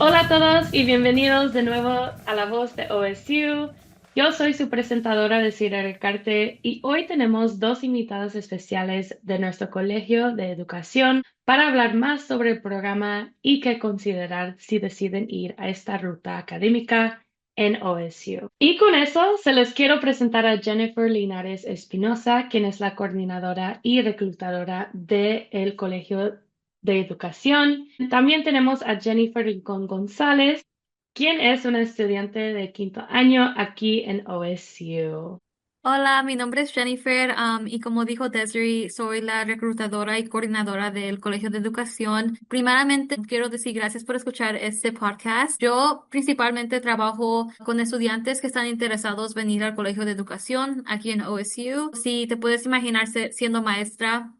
Hola a todos y bienvenidos de nuevo a La Voz de OSU. Yo soy su presentadora de Cira Ricarte y hoy tenemos dos invitados especiales de nuestro Colegio de Educación para hablar más sobre el programa y qué considerar si deciden ir a esta ruta académica en OSU. Y con eso se les quiero presentar a Jennifer Linares Espinosa, quien es la coordinadora y reclutadora del Colegio de Educación. También tenemos a Jennifer Rincón González, quien es una estudiante de quinto año aquí en OSU. Hola, mi nombre es Jennifer, y como dijo Desiree, soy la reclutadora y coordinadora del Colegio de Educación. Primeramente, quiero decir gracias por escuchar este podcast. Yo principalmente trabajo con estudiantes que están interesados en venir al Colegio de Educación aquí en OSU. Si te puedes imaginar siendo maestra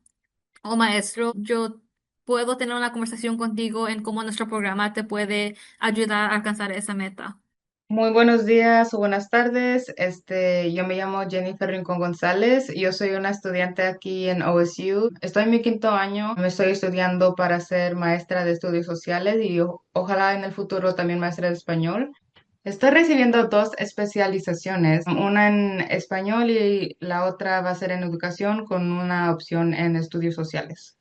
o maestro, yo puedo tener una conversación contigo en cómo nuestro programa te puede ayudar a alcanzar esa meta. Muy buenos días o buenas tardes. Yo me llamo Jennifer Rincón González. Yo soy una estudiante aquí en OSU. Estoy en mi quinto año. Me estoy estudiando para ser maestra de estudios sociales y ojalá en el futuro también maestra de español. Estoy recibiendo dos especializaciones, una en español y la otra va a ser en educación con una opción en estudios sociales.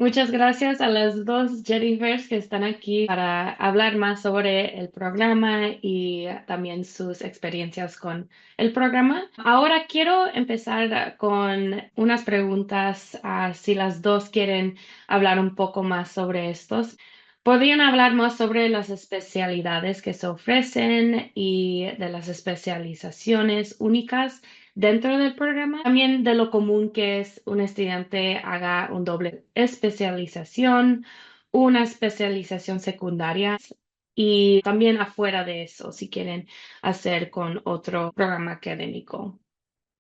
Muchas gracias a las dos Jennifers que están aquí para hablar más sobre el programa y también sus experiencias con el programa. Ahora quiero empezar con unas preguntas, si las dos quieren hablar un poco más sobre estos. ¿Podrían hablar más sobre las especialidades que se ofrecen y de las especializaciones únicas dentro del programa? También de lo común que es un estudiante haga un doble especialización, una especialización secundaria y también afuera de eso, si quieren hacer con otro programa académico.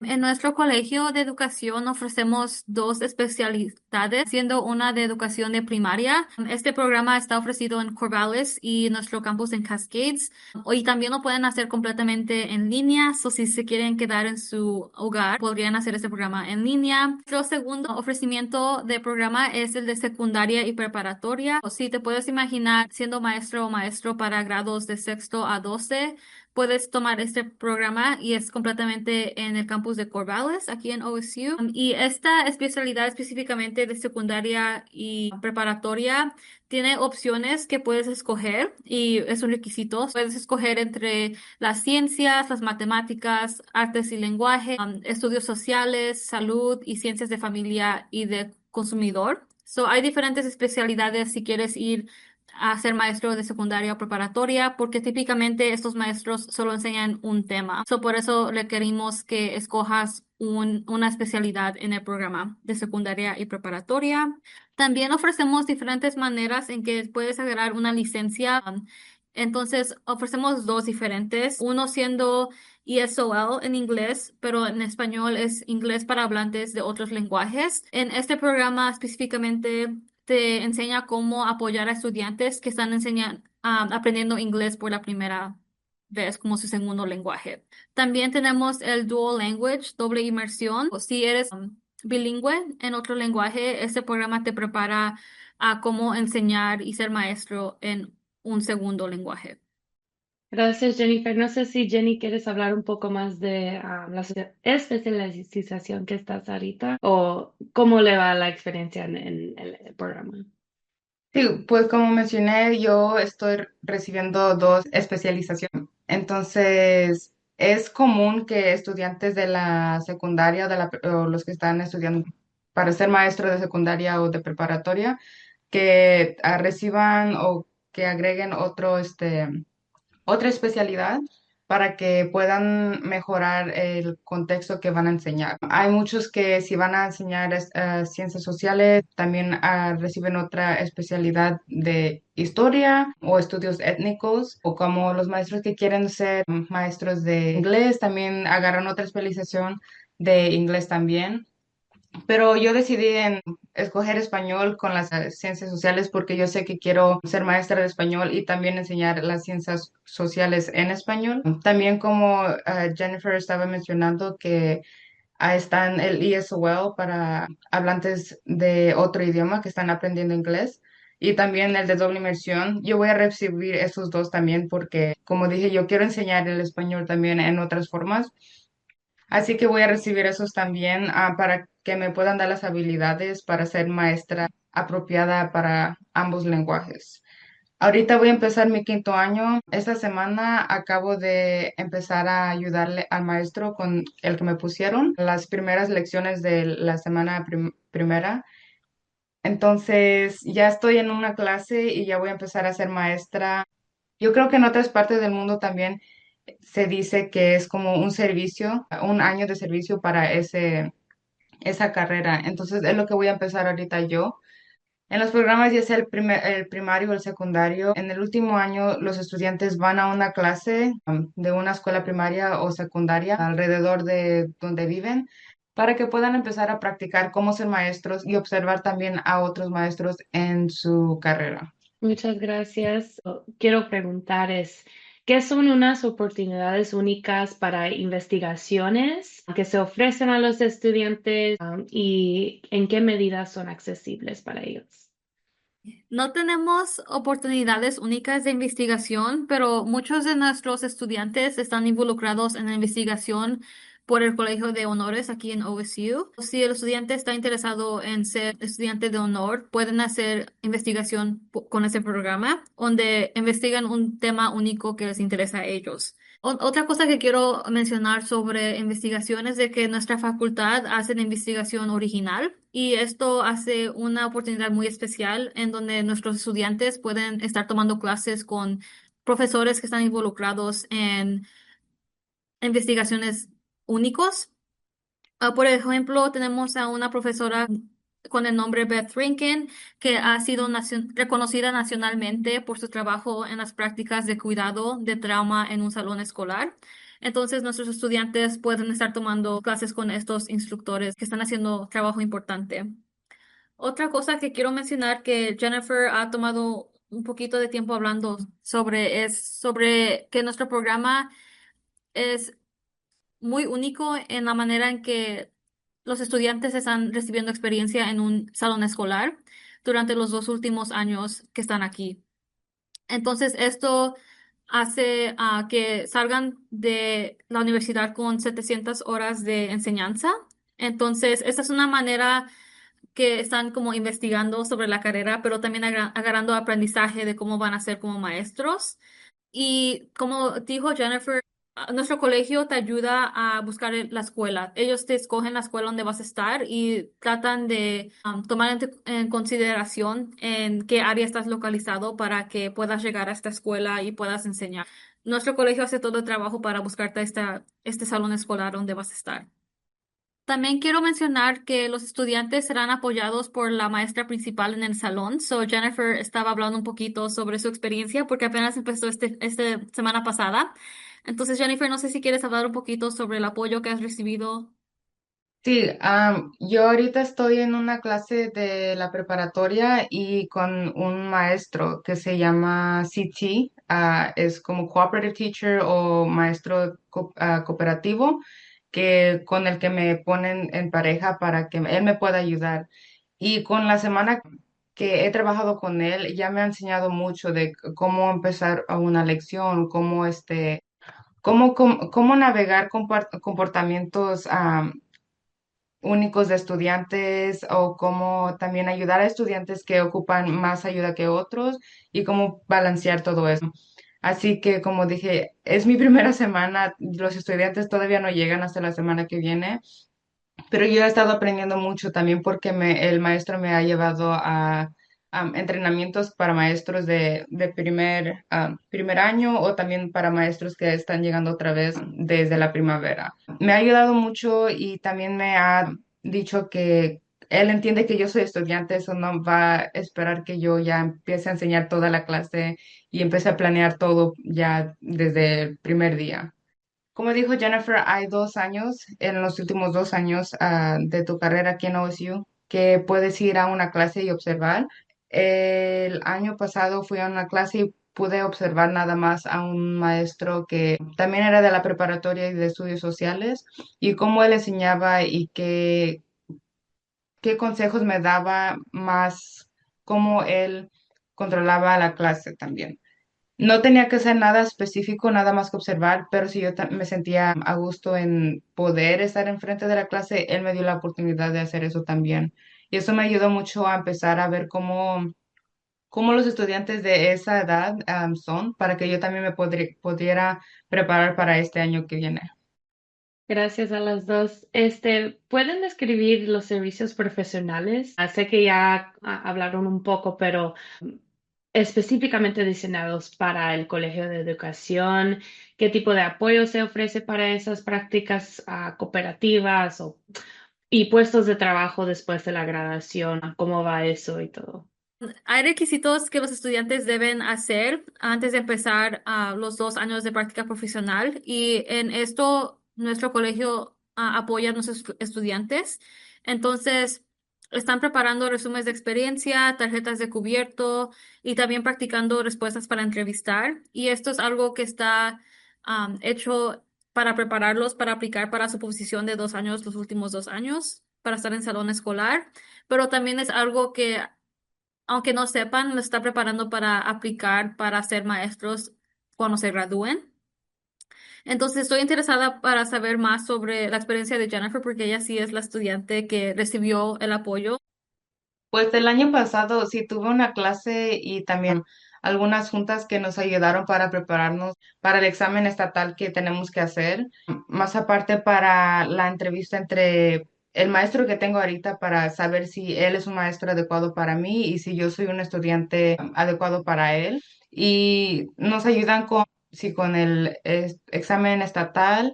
En nuestro colegio de educación ofrecemos dos especialidades, siendo una de educación de primaria. Este programa está ofrecido en Corvallis y nuestro campus en Cascades. Hoy también lo pueden hacer completamente en línea, o si se quieren quedar en su hogar, podrían hacer este programa en línea. Nuestro segundo ofrecimiento de programa es el de secundaria y preparatoria. O si te puedes imaginar siendo maestro o maestro para grados de sexto a 12. Puedes tomar este programa y es completamente en el campus de Corvallis, aquí en OSU. Y esta especialidad específicamente de secundaria y preparatoria tiene opciones que puedes escoger y es un requisito. Puedes escoger entre las ciencias, las matemáticas, artes y lenguaje, estudios sociales, salud y ciencias de familia y de consumidor. Hay diferentes especialidades si quieres ir a ser maestro de secundaria o preparatoria, porque típicamente estos maestros solo enseñan un tema. Por eso requerimos que escojas una especialidad en el programa de secundaria y preparatoria. También ofrecemos diferentes maneras en que puedes agarrar una licencia. Entonces, ofrecemos dos diferentes, uno siendo ESOL en inglés, pero en español es inglés para hablantes de otros lenguajes. En este programa específicamente te enseña cómo apoyar a estudiantes que están aprendiendo inglés por la primera vez como su segundo lenguaje. También tenemos el Dual Language, doble inmersión. O si eres bilingüe en otro lenguaje, este programa te prepara a cómo enseñar y ser maestro en un segundo lenguaje. Gracias, Jennifer. No sé si Jenny quieres hablar un poco más de la especialización que estás ahorita o cómo le va la experiencia en el programa. Sí, pues como mencioné, yo estoy recibiendo dos especializaciones. Entonces, es común que estudiantes de la secundaria o los que están estudiando para ser maestro de secundaria o de preparatoria, que reciban o que agreguen otra especialidad para que puedan mejorar el contexto que van a enseñar. Hay muchos que si van a enseñar ciencias sociales, también reciben otra especialidad de historia o estudios étnicos, o como los maestros que quieren ser maestros de inglés, también agarran otra especialización de inglés también. Pero yo decidí en escoger español con las ciencias sociales porque yo sé que quiero ser maestra de español y también enseñar las ciencias sociales en español. También como Jennifer estaba mencionando que están el ESOL para hablantes de otro idioma que están aprendiendo inglés. y también el de doble inmersión. Yo voy a recibir esos dos también porque, como dije, yo quiero enseñar el español también en otras formas. Así que voy a recibir esos también para que me puedan dar las habilidades para ser maestra apropiada para ambos lenguajes. Ahorita voy a empezar mi quinto año. Esta semana acabo de empezar a ayudarle al maestro con el que me pusieron las primeras lecciones de la semana primera. Entonces ya estoy en una clase y ya voy a empezar a ser maestra. Yo creo que en otras partes del mundo también se dice que es como un servicio, un año de servicio para esa carrera. Entonces es lo que voy a empezar ahorita yo. En los programas, ya sea el primario o el secundario, en el último año los estudiantes van a una clase de una escuela primaria o secundaria alrededor de donde viven para que puedan empezar a practicar cómo ser maestros y observar también a otros maestros en su carrera. Muchas gracias. Quiero preguntar ¿qué son unas oportunidades únicas para investigaciones que se ofrecen a los estudiantes, y en qué medida son accesibles para ellos? No tenemos oportunidades únicas de investigación, pero muchos de nuestros estudiantes están involucrados en la investigación por el Colegio de Honores aquí en OSU. Si el estudiante está interesado en ser estudiante de honor, pueden hacer investigación con ese programa, donde investigan un tema único que les interesa a ellos. Otra cosa que quiero mencionar sobre investigación es de que nuestra facultad hace la investigación original y esto hace una oportunidad muy especial en donde nuestros estudiantes pueden estar tomando clases con profesores que están involucrados en investigaciones únicos. Por ejemplo, tenemos a una profesora con el nombre Beth Rinken, que ha sido reconocida nacionalmente por su trabajo en las prácticas de cuidado de trauma en un salón escolar. Entonces, nuestros estudiantes pueden estar tomando clases con estos instructores que están haciendo trabajo importante. Otra cosa que quiero mencionar que Jennifer ha tomado un poquito de tiempo hablando sobre es sobre que nuestro programa es muy único en la manera en que los estudiantes están recibiendo experiencia en un salón escolar durante los 2 últimos años que están aquí. Entonces, esto hace que salgan de la universidad con 700 horas de enseñanza. Entonces, esta es una manera que están como investigando sobre la carrera, pero también agarrando aprendizaje de cómo van a ser como maestros. Y como dijo Jennifer, nuestro colegio te ayuda a buscar la escuela. Ellos te escogen la escuela donde vas a estar y tratan de tomar en consideración en qué área estás localizado para que puedas llegar a esta escuela y puedas enseñar. Nuestro colegio hace todo el trabajo para buscarte este salón escolar donde vas a estar. También quiero mencionar que los estudiantes serán apoyados por la maestra principal en el salón. So Jennifer estaba hablando un poquito sobre su experiencia porque apenas empezó este semana pasada. Entonces, Jennifer, no sé si quieres hablar un poquito sobre el apoyo que has recibido. Sí, yo ahorita estoy en una clase de la preparatoria y con un maestro que se llama CT, es como Cooperative Teacher o maestro cooperativo, que con el que me ponen en pareja para que él me pueda ayudar. Y con la semana que he trabajado con él, ya me ha enseñado mucho de cómo empezar a una lección, cómo navegar comportamientos únicos de estudiantes o cómo también ayudar a estudiantes que ocupan más ayuda que otros y cómo balancear todo eso. Así que, como dije, es mi primera semana, los estudiantes todavía no llegan hasta la semana que viene, pero yo he estado aprendiendo mucho también porque el maestro me ha llevado a entrenamientos para maestros de primer año o también para maestros que están llegando otra vez desde la primavera. Me ha ayudado mucho y también me ha dicho que él entiende que yo soy estudiante, eso no va a esperar que yo ya empiece a enseñar toda la clase y empiece a planear todo ya desde el primer día. Como dijo Jennifer, hay 2 años, en los últimos 2 años de tu carrera aquí en OSU, que puedes ir a una clase y observar. El año pasado fui a una clase y pude observar nada más a un maestro que también era de la preparatoria y de estudios sociales y cómo él enseñaba y qué consejos me daba más, cómo él controlaba la clase también. No tenía que hacer nada específico, nada más que observar, pero si yo me sentía a gusto en poder estar enfrente de la clase, él me dio la oportunidad de hacer eso también. Y eso me ayudó mucho a empezar a ver cómo los estudiantes de esa edad son, para que yo también me pudiera preparar para este año que viene. Gracias a las dos. ¿Pueden describir los servicios profesionales? Sé que ya hablaron un poco, pero específicamente diseñados para el Colegio de Educación, ¿qué tipo de apoyo se ofrece para esas prácticas cooperativas y puestos de trabajo después de la graduación? ¿Cómo va eso y todo? Hay requisitos que los estudiantes deben hacer antes de empezar los 2 años de práctica profesional y en esto nuestro colegio apoya a nuestros estudiantes. Entonces, están preparando resúmenes de experiencia, tarjetas de cubierto y también practicando respuestas para entrevistar. Y esto es algo que está hecho para prepararlos para aplicar para su posición de 2 años, los últimos 2 años, para estar en salón escolar. Pero también es algo que aunque no sepan, los está preparando para aplicar para ser maestros cuando se gradúen. Entonces, estoy interesada para saber más sobre la experiencia de Jennifer porque ella sí es la estudiante que recibió el apoyo. Pues el año pasado sí tuve una clase y también algunas juntas que nos ayudaron para prepararnos para el examen estatal que tenemos que hacer. Más aparte para la entrevista entre el maestro que tengo ahorita para saber si él es un maestro adecuado para mí y si yo soy un estudiante adecuado para él. Y nos ayudan sí, con el examen estatal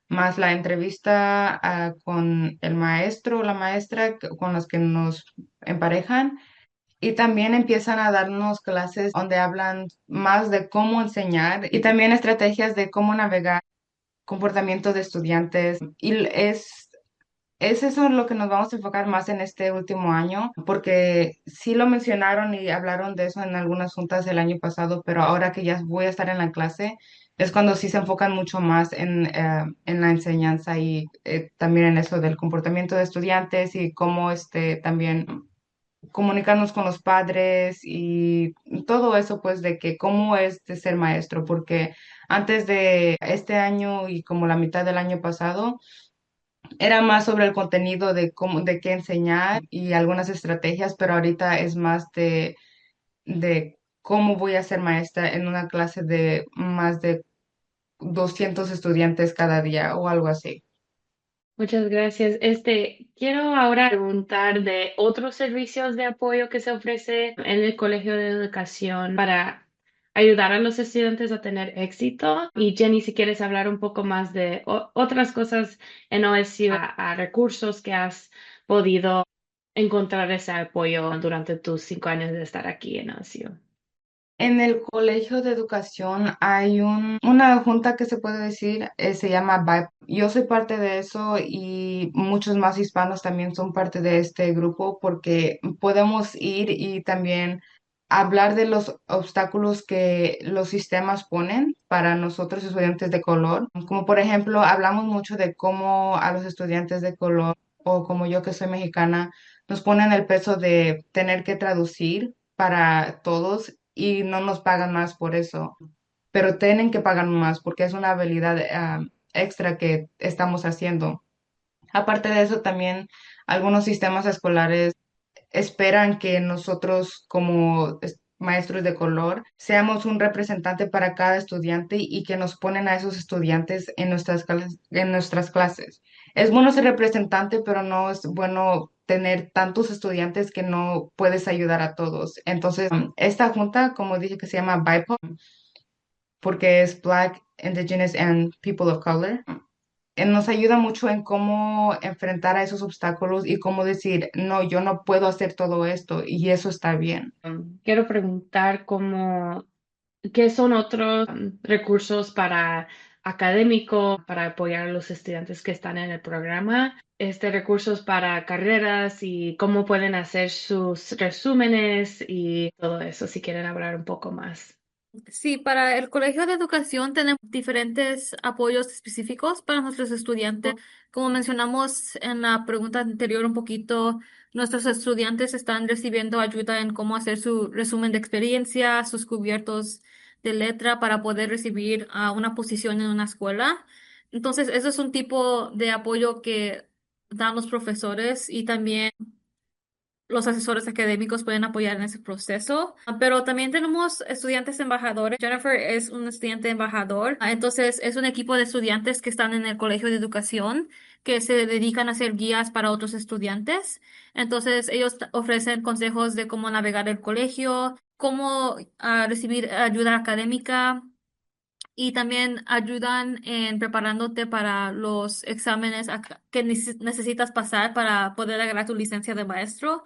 más la entrevista con el maestro o la maestra con los que nos emparejan y también empiezan a darnos clases donde hablan más de cómo enseñar y también estrategias de cómo navegar comportamiento de estudiantes. Y es eso lo que nos vamos a enfocar más en este último año, porque sí lo mencionaron y hablaron de eso en algunas juntas el año pasado, pero ahora que ya voy a estar en la clase, es cuando sí se enfocan mucho más en la enseñanza y también en eso del comportamiento de estudiantes y cómo también comunicarnos con los padres y todo eso, pues, de que cómo es de ser maestro, porque antes de este año y como la mitad del año pasado, era más sobre el contenido de cómo, de qué enseñar y algunas estrategias, pero ahorita es más de cómo voy a ser maestra en una clase de más de 200 estudiantes cada día o algo así. Muchas gracias. Quiero ahora preguntar de otros servicios de apoyo que se ofrece en el Colegio de Educación para ayudar a los estudiantes a tener éxito. Y Jenny, si quieres hablar un poco más de otras cosas en OSU, a recursos que has podido encontrar ese apoyo durante tus 5 años de estar aquí en OSU. En el colegio de educación hay una junta que se puede decir, se llama BIPE. Yo soy parte de eso y muchos más hispanos también son parte de este grupo porque podemos ir y también hablar de los obstáculos que los sistemas ponen para nosotros estudiantes de color. Como por ejemplo, hablamos mucho de cómo a los estudiantes de color o como yo que soy mexicana, nos ponen el peso de tener que traducir para todos y no nos pagan más por eso, pero tienen que pagar más porque es una habilidad extra que estamos haciendo. Aparte de eso, también algunos sistemas escolares esperan que nosotros como maestros de color seamos un representante para cada estudiante y que nos ponen a esos estudiantes en nuestras clases. Es bueno ser representante, pero no es bueno tener tantos estudiantes que no puedes ayudar a todos. Entonces, esta junta, como dije, que se llama BIPOC, porque es Black, Indigenous and People of Color, nos ayuda mucho en cómo enfrentar a esos obstáculos y cómo decir, no, yo no puedo hacer todo esto y eso está bien. Quiero preguntar qué son otros recursos para académico, para apoyar a los estudiantes que están en el programa, recursos para carreras y cómo pueden hacer sus resúmenes y todo eso, si quieren hablar un poco más. Sí, para el Colegio de Educación tenemos diferentes apoyos específicos para nuestros estudiantes. Como mencionamos en la pregunta anterior un poquito, Nuestros estudiantes están recibiendo ayuda en cómo hacer su resumen de experiencia, sus cubiertos de letra para poder recibir una posición en una escuela. Entonces, eso es un tipo de apoyo que dan los profesores y también los asesores académicos pueden apoyar en ese proceso. Pero también tenemos estudiantes embajadores. Jennifer es un estudiante embajador. Entonces, es un equipo de estudiantes que están en el colegio de educación que se dedican a hacer guías para otros estudiantes. Entonces, ellos ofrecen consejos de cómo navegar el colegio, cómo recibir ayuda académica y también ayudan en preparándote para los exámenes que necesitas pasar para poder agarrar tu licencia de maestro.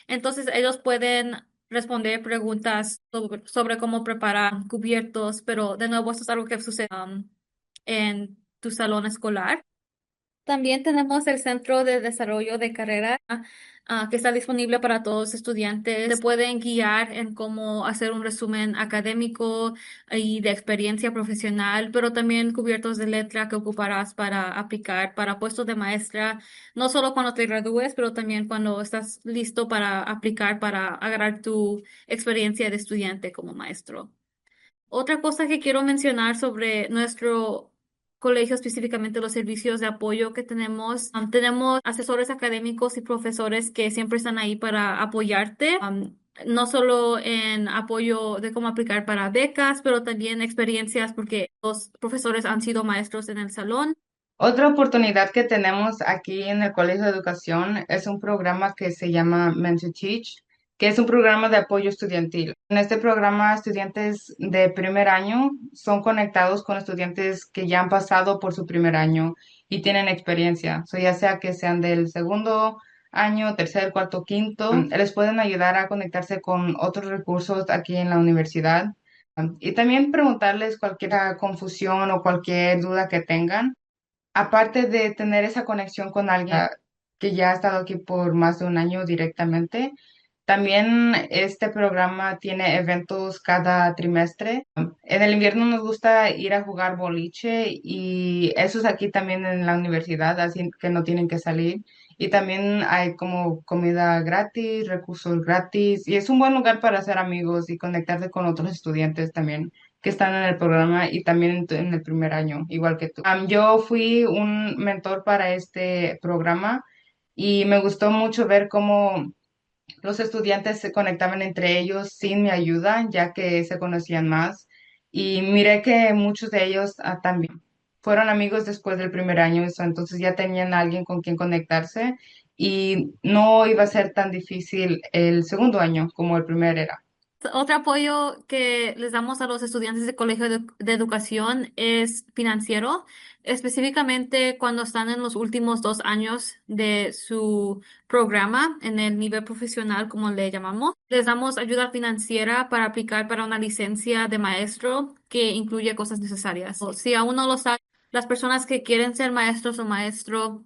Entonces ellos pueden responder preguntas sobre cómo preparar cubiertos, pero de nuevo esto es algo que sucede en tu salón escolar. También tenemos el Centro de Desarrollo de Carrera, que está disponible para todos los estudiantes. Te pueden guiar en cómo hacer un resumen académico y de experiencia profesional, pero también cubiertos de letra que ocuparás para aplicar para puestos de maestra, no solo cuando te gradúes, pero también cuando estás listo para aplicar para agarrar tu experiencia de estudiante como maestro. Otra cosa que quiero mencionar sobre nuestro colegio, específicamente los servicios de apoyo que tenemos, tenemos asesores académicos y profesores que siempre están ahí para apoyarte, no solo en apoyo de cómo aplicar para becas, pero también experiencias porque los profesores han sido maestros en el salón. Otra oportunidad que tenemos aquí en el Colegio de Educación es un programa que se llama Men to Teach, que es un programa de apoyo estudiantil. En este programa, estudiantes de primer año son conectados con estudiantes que ya han pasado por su primer año y tienen experiencia. Ya sea que sean del segundo año, tercer, cuarto, quinto, les pueden ayudar a conectarse con otros recursos aquí en la universidad. Y también preguntarles cualquier confusión o cualquier duda que tengan. Aparte de tener esa conexión con alguien que ya ha estado aquí por más de un año directamente, también este programa tiene eventos cada trimestre. En el invierno nos gusta ir a jugar boliche y eso es aquí también en la universidad, así que no tienen que salir. Y también hay como comida gratis, recursos gratis y es un buen lugar para hacer amigos y conectarte con otros estudiantes también que están en el programa y también en el primer año, igual que tú. Yo fui un mentor para este programa y me gustó mucho ver cómo los estudiantes se conectaban entre ellos sin mi ayuda, ya que se conocían más. Y miré que muchos de ellos también fueron amigos después del primer año, entonces ya tenían a alguien con quien conectarse y no iba a ser tan difícil el segundo año como el primer era. Otro apoyo que les damos a los estudiantes de colegio de educación es financiero, específicamente cuando están en los últimos 2 años de su programa en el nivel profesional, como le llamamos. Les damos ayuda financiera para aplicar para una licencia de maestro que incluye cosas necesarias. Si aún no lo saben, las personas que quieren ser maestros o maestro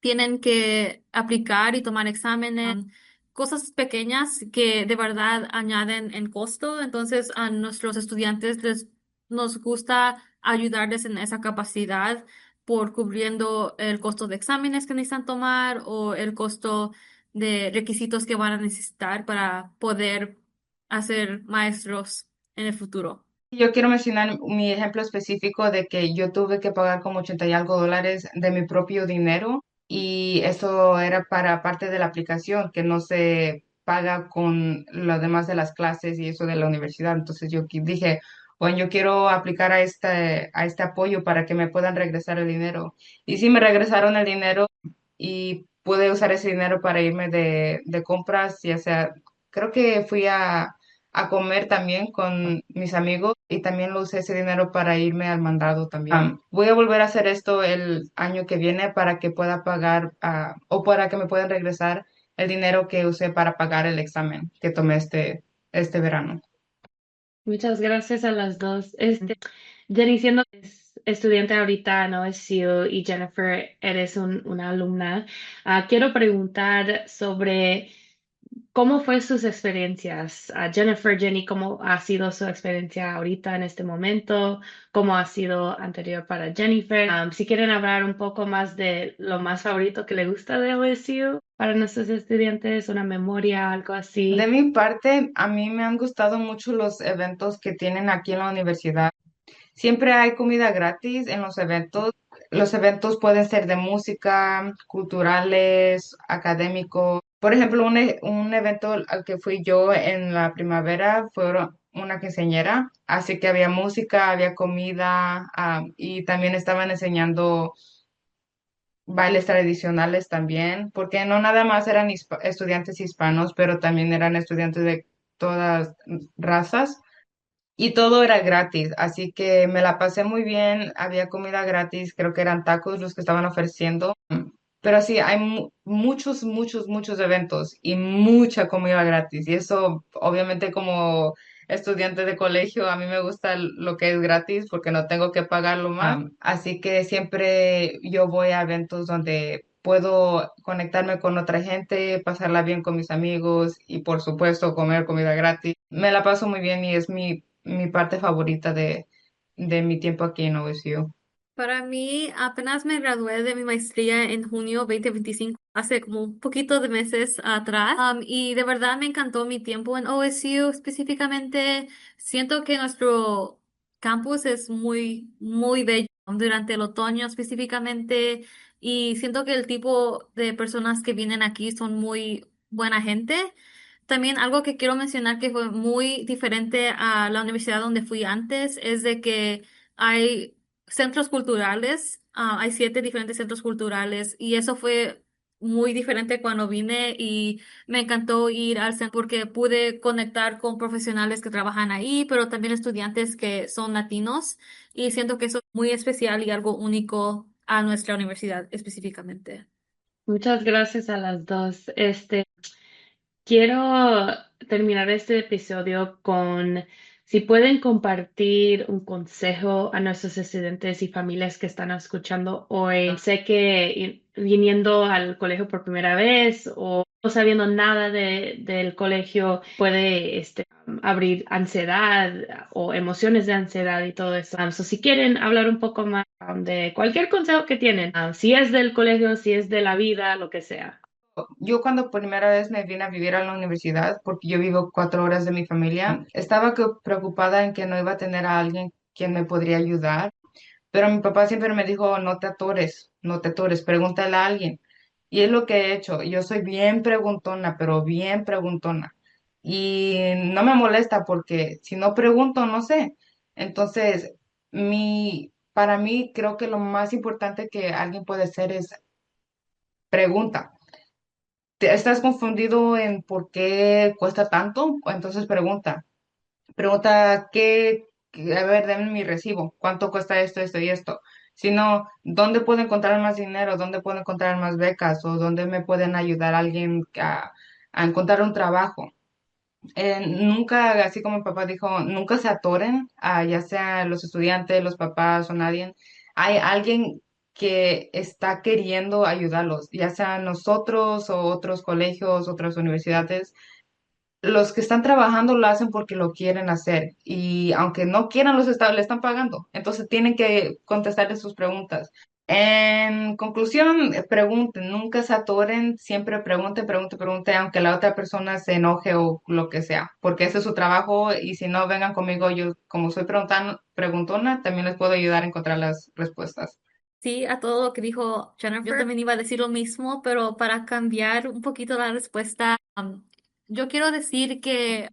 tienen que aplicar y tomar exámenes, cosas pequeñas que de verdad añaden en costo. Entonces, a nuestros estudiantes nos gusta ayudarles en esa capacidad por cubriendo el costo de exámenes que necesitan tomar o el costo de requisitos que van a necesitar para poder hacer maestros en el futuro. Yo quiero mencionar mi ejemplo específico de que yo tuve que pagar como 80 y algo dólares de mi propio dinero y eso era para parte de la aplicación que no se paga con lo demás de las clases y eso de la universidad. Entonces yo dije, bueno, yo quiero aplicar a este apoyo para que me puedan regresar el dinero. Y sí me regresaron el dinero y pude usar ese dinero para irme de compras, ya sea, creo que fui a comer también con mis amigos y también lo usé ese dinero para irme al mandado también. Voy a volver a hacer esto el año que viene para que pueda pagar o para que me puedan regresar el dinero que usé para pagar el examen que tomé este verano. Muchas gracias a las dos. Jenny, siendo que es estudiante ahorita en OSU y Jennifer, eres una alumna, quiero preguntar sobre cómo fue sus experiencias. Jennifer, Jenny, ¿cómo ha sido su experiencia ahorita en este momento? ¿Cómo ha sido anterior para Jennifer? Si quieren hablar un poco más de lo más favorito que le gusta de OSU. para nuestros estudiantes, una memoria, algo De así? mi parte, a mí me han gustado mucho los eventos que tienen aquí en la universidad. Siempre hay comida gratis en los eventos. Los eventos pueden ser de música, culturales, académicos. Por ejemplo, un evento al que fui yo en la primavera fue una quinceañera, así que había música, había comida, y también estaban enseñando bailes tradicionales también, porque no nada más eran estudiantes hispanos, pero también eran estudiantes de todas razas. Y todo era gratis, así que me la pasé muy bien, había comida gratis, creo que eran tacos los que estaban ofreciendo. Pero sí, hay muchos, muchos, muchos eventos y mucha comida gratis. Y eso, obviamente, como estudiante de colegio, a mí me gusta lo que es gratis porque no tengo que pagarlo más. Así que siempre yo voy a eventos donde puedo conectarme con otra gente, pasarla bien con mis amigos y, por supuesto, comer comida gratis. Me la paso muy bien y es mi parte favorita de mi tiempo aquí en OSU. Para mí, apenas me gradué de mi maestría en junio 2025, hace como un poquito de meses atrás, y de verdad me encantó mi tiempo en OSU específicamente. Siento que nuestro campus es muy, muy bello durante el otoño específicamente, y siento que el tipo de personas que vienen aquí son muy buena gente. También algo que quiero mencionar que fue muy diferente a la universidad donde fui antes es de que hay centros culturales, hay 7 diferentes centros culturales y eso fue muy diferente cuando vine y me encantó ir al centro porque pude conectar con profesionales que trabajan ahí, pero también estudiantes que son latinos y siento que eso es muy especial y algo único a nuestra universidad específicamente. Muchas gracias a las dos. Quiero terminar este episodio con si pueden compartir un consejo a nuestros estudiantes y familias que están escuchando hoy. Sé que viniendo al colegio por primera vez o no sabiendo nada del colegio puede abrir ansiedad o emociones de ansiedad y todo eso. So, si quieren hablar un poco más de cualquier consejo que tienen, si es del colegio, si es de la vida, lo que sea. Yo cuando por primera vez me vine a vivir a la universidad, porque yo vivo 4 horas de mi familia, estaba preocupada en que no iba a tener a alguien quien me podría ayudar, pero mi papá siempre me dijo, no te atores, no te atores, pregúntale a alguien. Y es lo que he hecho. Yo soy bien preguntona, pero bien preguntona. Y no me molesta porque si no pregunto, no sé. Entonces, para mí creo que lo más importante que alguien puede hacer es pregunta. ¿Estás confundido en por qué cuesta tanto? Entonces pregunta. Pregunta a ver, denme mi recibo. ¿Cuánto cuesta esto, esto y esto? Si no, ¿dónde puedo encontrar más dinero? ¿Dónde puedo encontrar más becas? ¿O dónde me pueden ayudar alguien a encontrar un trabajo? Nunca, así como mi papá dijo, nunca se atoren, ya sea los estudiantes, los papás o nadie. Hay alguien que está queriendo ayudarlos, ya sea nosotros o otros colegios, otras universidades. Los que están trabajando lo hacen porque lo quieren hacer y aunque no quieran, le están pagando. Entonces tienen que contestarles sus preguntas. En conclusión, pregunten, nunca se atoren, siempre pregunten, pregunten, pregunten, aunque la otra persona se enoje o lo que sea, porque ese es su trabajo y si no, vengan conmigo, yo como soy preguntona, también les puedo ayudar a encontrar las respuestas. Sí, a todo lo que dijo Jennifer, yo también iba a decir lo mismo, pero para cambiar un poquito la respuesta, yo quiero decir que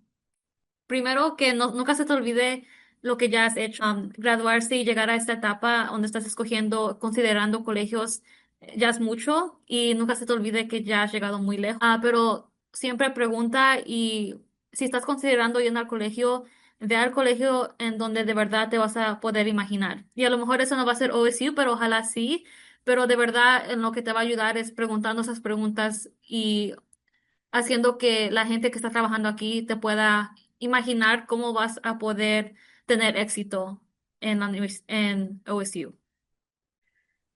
primero, que nunca se te olvide lo que ya has hecho. Graduarse y llegar a esta etapa donde estás escogiendo, considerando colegios, ya es mucho y nunca se te olvide que ya has llegado muy lejos. Pero siempre pregunta y si estás considerando ir al colegio, ve al colegio en donde de verdad te vas a poder imaginar. Y a lo mejor eso no va a ser OSU, pero ojalá sí. Pero de verdad en lo que te va a ayudar es preguntando esas preguntas y haciendo que la gente que está trabajando aquí te pueda imaginar cómo vas a poder tener éxito en en OSU.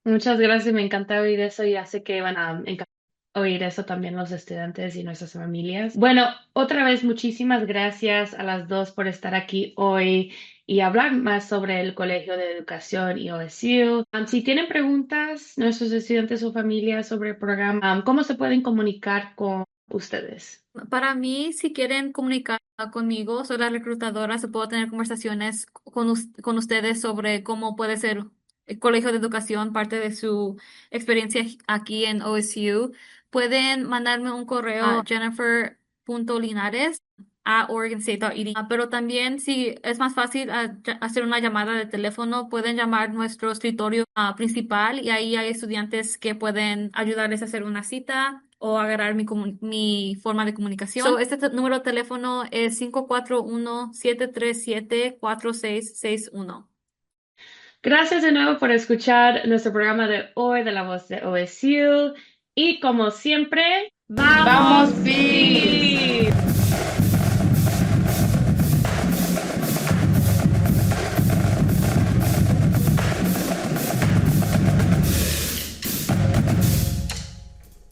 Muchas gracias, me encanta oír eso y ya sé que van a encantar. oír eso también los estudiantes y nuestras familias. Bueno, otra vez muchísimas gracias a las dos por estar aquí hoy y hablar más sobre el Colegio de Educación y OSU. Si tienen preguntas, nuestros estudiantes o familias sobre el programa, ¿cómo se pueden comunicar con ustedes? Para mí, si quieren comunicar conmigo, soy la reclutadora, se puedo tener conversaciones con ustedes sobre cómo puede ser el colegio de educación parte de su experiencia aquí en OSU. Pueden mandarme un correo a jennifer.linares@oregonstate.edu. Pero también, si es más fácil hacer una llamada de teléfono, pueden llamar nuestro escritorio principal y ahí hay estudiantes que pueden ayudarles a hacer una cita o agarrar mi forma de comunicación. Este número de teléfono es 541-737-4661. Gracias de nuevo por escuchar nuestro programa de hoy de La Voz de OSU y como siempre, ¡Vamos, ¡vamos, Bees! Bees!